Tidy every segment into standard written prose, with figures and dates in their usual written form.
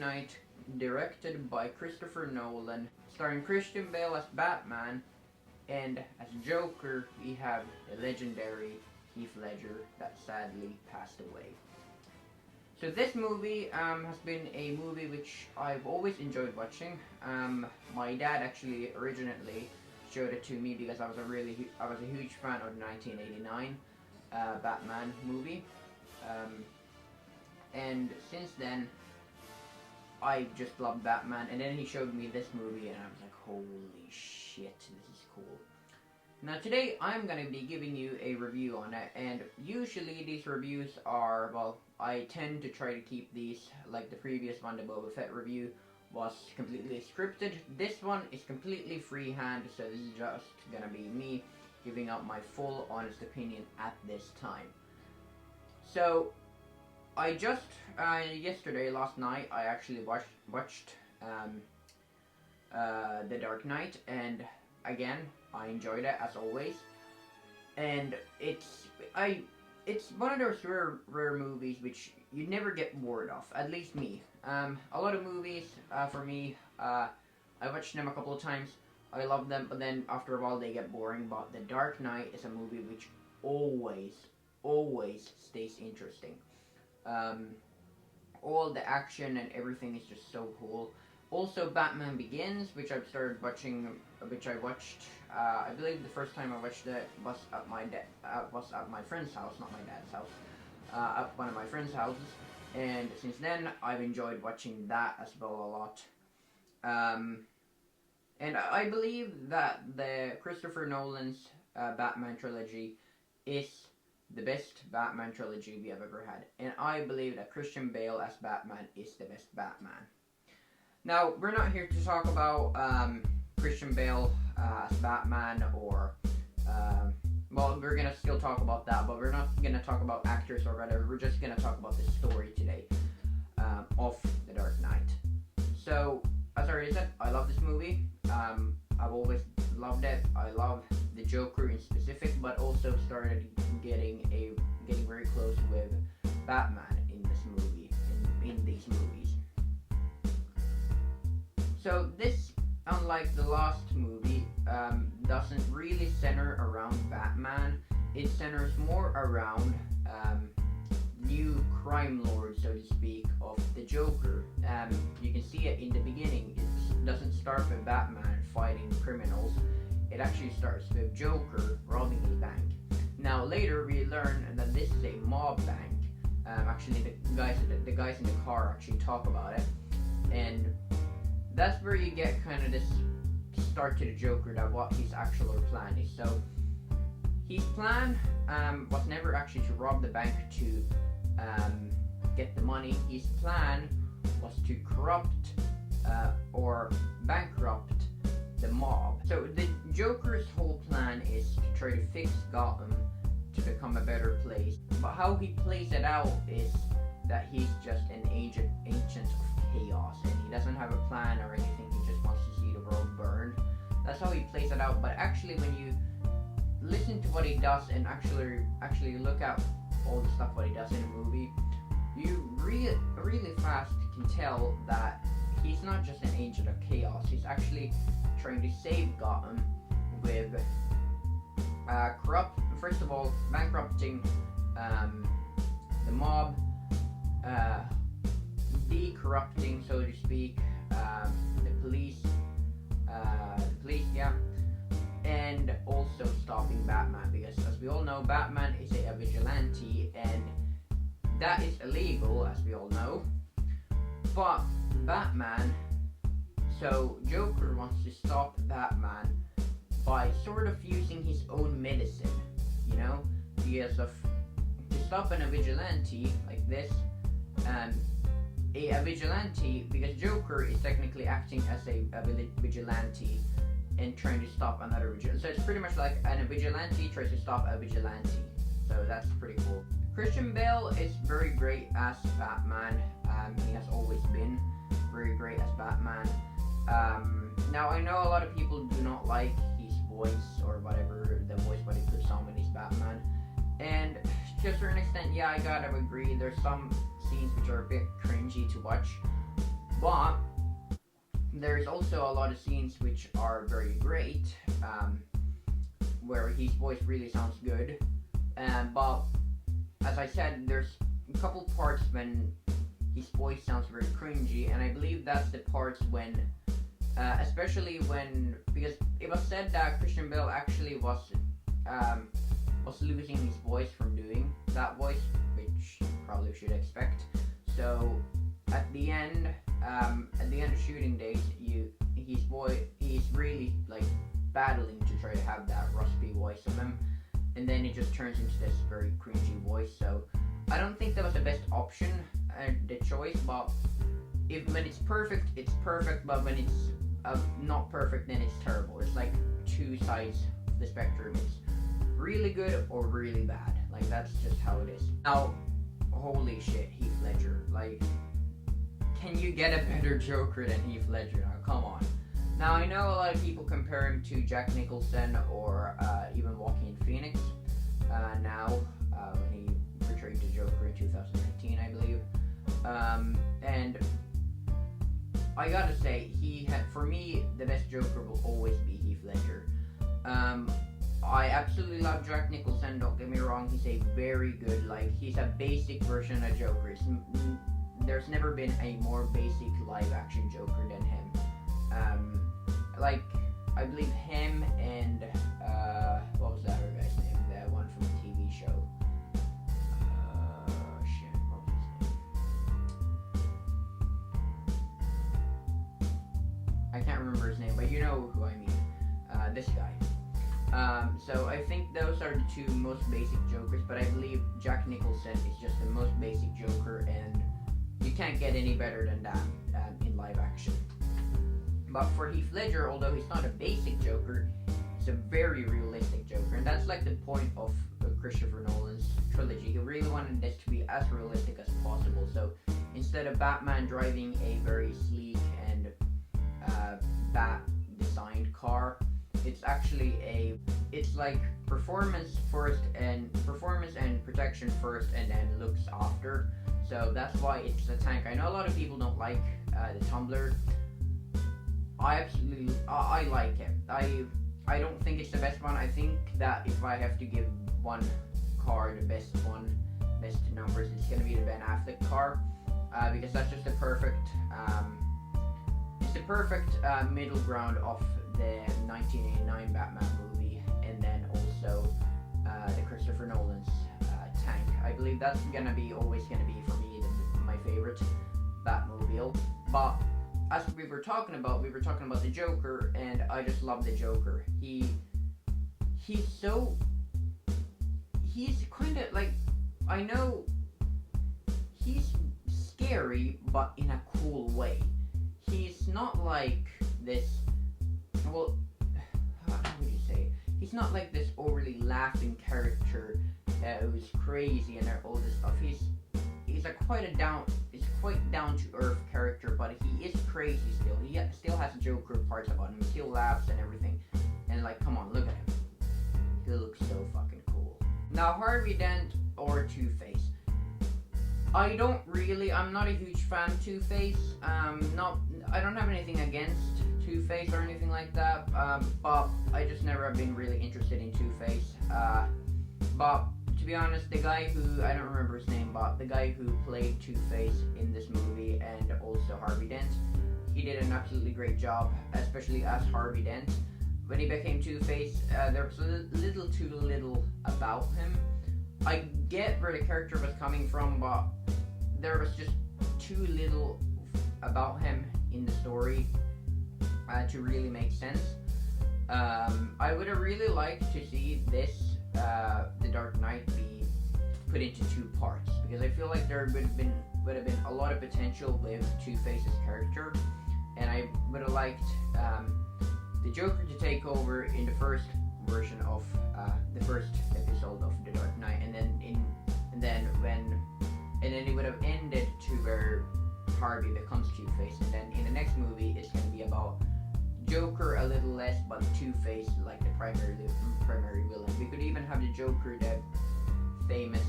Knight, directed by Christopher Nolan, starring Christian Bale as Batman, and as Joker, we have the legendary Heath Ledger that sadly passed away. So this movie has been a movie which I've always enjoyed watching. My dad actually originally showed it to me because I was a huge fan of the 1989 Batman movie, and since then I just loved Batman. And then he showed me this movie, and I was like, holy shit, this is cool. Now today I'm going to be giving you a review on it, and usually these reviews are, well, I tend to try to keep these, like the previous one, the Boba Fett review, was completely scripted. This one is completely freehand, so this is just going to be me giving out my full honest opinion at this time. So, I just, last night, I actually watched The Dark Knight, and again, I enjoyed it as always, and it's one of those rare movies which you never get bored of. At least me. A lot of movies, for me, I watched them a couple of times. I love them, but then after a while they get boring. But The Dark Knight is a movie which always stays interesting. All the action and everything is just so cool. Also, Batman Begins, which I watched. I believe the first time I watched it was at my friend's house, not my dad's house, at one of my friend's houses. And since then, I've enjoyed watching that as well a lot. And I believe that the Christopher Nolan's Batman trilogy is the best Batman trilogy we have ever had. And I believe that Christian Bale as Batman is the best Batman. Now, we're not here to talk about Christian Bale as Batman, or, well, we're going to still talk about that, but we're not going to talk about actors or whatever. We're just going to talk about the story today of The Dark Knight. So, as I already said, I love this movie. I've always loved it. I love the Joker in specific, but also started getting very close with Batman in this movie, in these movies. So this, unlike the last movie, doesn't really center around Batman. It centers more around new crime lord, so to speak, of the Joker. You can see it in the beginning. It doesn't start with Batman fighting criminals. It actually starts with Joker robbing a bank. Now later we learn that this is a mob bank. Actually, the guys in the car actually talk about it, and that's where you get kind of this start to the Joker, that what his actual plan is. So his plan was never actually to rob the bank to get the money. His plan was to corrupt or bankrupt the mob. So the Joker's whole plan is to try to fix Gotham to become a better place. But how he plays it out is that he's just an agent of chaos, and he doesn't have a plan or anything. He just wants to see the world burned. That's how he plays it out. But actually, when you listen to what he does and actually look at all the stuff what he does in the movie, you really fast can tell that he's not just an agent of chaos. He's actually trying to save Gotham with first of all, bankrupting the mob, de-corrupting, so to speak, the police, and also stopping Batman, because as we all know, Batman is a vigilante, and that is illegal, as we all know. But Batman, so Joker wants to stop Batman by sort of using his own medicine, you know, because of to stop a vigilante like this, a vigilante, because Joker is technically acting as a vigilante and trying to stop another vigilante. So it's pretty much like a vigilante tries to stop a vigilante. So that's pretty cool. Christian Bale is very great as Batman. He has always been very great as Batman. Now I know a lot of people do not like his voice or whatever, the voice what he puts on when he's Batman. And to a certain extent, yeah, I gotta agree. There's some scenes which are a bit cringy to watch. But there's also a lot of scenes which are very great, where his voice really sounds good. But as I said, there's a couple parts when his voice sounds very cringy, and I believe that's the parts when, especially when, because it was said that Christian Bale actually was losing his voice from doing that voice, which you probably should expect. So at the end of shooting days, he's really like battling to try to have that raspy voice of him, and then it just turns into this very cringy voice. So I don't think that was the best option, the choice. But when it's perfect, it's perfect. But when it's not perfect, then it's terrible. It's like two sides of the spectrum. It's really good or really bad. Like, that's just how it is. Now, holy shit, Heath Ledger. Like, can you get a better Joker than Heath Ledger? Now, come on. Now, I know a lot of people compare him to Jack Nicholson or even Joaquin Phoenix when he portrayed the Joker in 2019, I believe. And I gotta say, for me, the best Joker will always be Heath Ledger. I absolutely love Jack Nicholson, don't get me wrong. He's a very good, he's a basic version of Joker. There's never been a more basic live-action Joker than him. I believe him and, what was that other guy's name? That one from the TV show. Shit, what was his name? I can't remember his name, but you know who I mean. This guy. So I think those are the two most basic Jokers, but I believe Jack Nicholson is just the most basic Joker, and you can't get any better than that in live action. But for Heath Ledger, although he's not a basic Joker, he's a very realistic Joker, and that's like the point of Christopher Nolan's trilogy. He really wanted this to be as realistic as possible. So instead of Batman driving a very sleek and bat-designed car, it's actually it's like performance and protection first, and then looks after. So that's why it's a tank. I know a lot of people don't like the Tumbler. I like it. I don't think it's the best one. I think that if I have to give one car the best numbers, it's gonna be the Ben Affleck car, because that's just the perfect middle ground of the 1989 Batman movie, and then also the Christopher Nolan's tank. I believe that's always gonna be for me my favorite Batmobile. But as we were talking about the Joker, and I just love the Joker. He's kind of like, I know he's scary, but in a cool way. He's not like this, well, how would you say? He's not like this overly laughing character who's crazy and all this stuff. He's quite down to earth character, but he is crazy still. He still has Joker parts about him. He still laughs and everything. And come on, look at him. He looks so fucking cool. Now, Harvey Dent or Two-Face. I'm not a huge fan of Two-Face. I don't have anything against Two-Face or anything like that. But I just never have been really interested in Two-Face. But to be honest, the guy who, I don't remember his name, but the guy who played Two-Face in this movie, and also Harvey Dent, he did an absolutely great job, especially as Harvey Dent. When he became Two-Face, there was a little too little about him. I get where the character was coming from, but there was just too little about him in the story to really make sense. I would have really liked to see this The Dark Knight be put into two parts, because I feel like there would have been a lot of potential with Two-Face's character, and I would have liked the Joker to take over in the first version of the first episode of The Dark Knight, and then it would have ended to where Harvey becomes Two-Face, and then in the next movie it's going to be about Joker a little less, but Two-Face like the primary villain. We could even have the Joker, the famous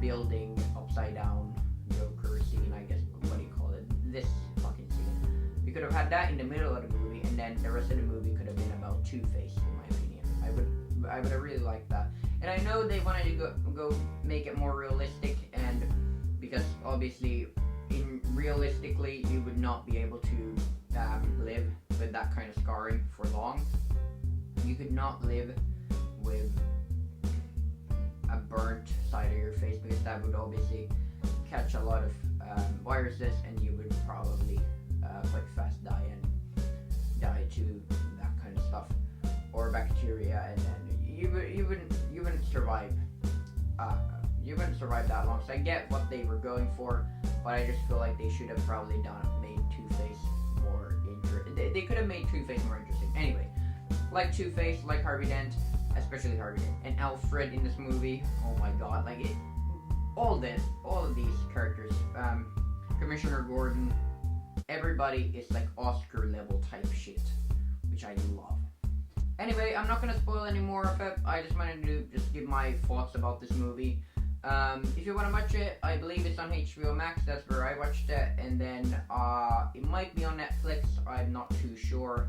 building upside down Joker scene, I guess, what do you call it? could have had that in the middle of the movie, and then the rest of the movie could have been about Two-Face, in my opinion. I would have really liked that. And I know they wanted to go make it more realistic, and because obviously, realistically, you would not be able to live with that kind of scarring for long. You could not live with a burnt side of your face, because that would obviously catch a lot of viruses, and you would probably quite fast die to that kind of stuff, or bacteria, and then you wouldn't survive. You wouldn't survive that long. So I get what they were going for, but I just feel like they should have probably made Two-Face more interesting. They could have made Two-Face more interesting. Anyway, like Two-Face, like Harvey Dent, especially Harvey Dent, and Alfred in this movie. Oh my god, like it. All of these characters, Commissioner Gordon, everybody is like Oscar level type shit, which I love. Anyway, I'm not gonna spoil any more of it. I just wanted to just give my thoughts about this movie. If you want to watch it, I believe it's on HBO Max. That's where I watched it, and then it might be on Netflix. I'm not too sure.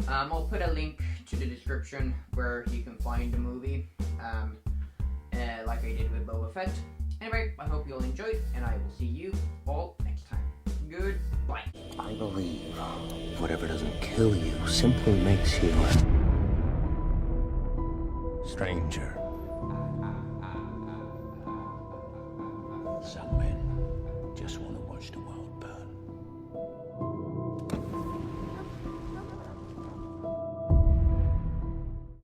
I'll put a link to the description where you can find the movie, like I did with Boba Fett. Anyway, I hope you all enjoyed, and I will see you all next time. Goodbye. I believe whatever doesn't kill you simply makes you stranger. Some men just want to watch the world burn.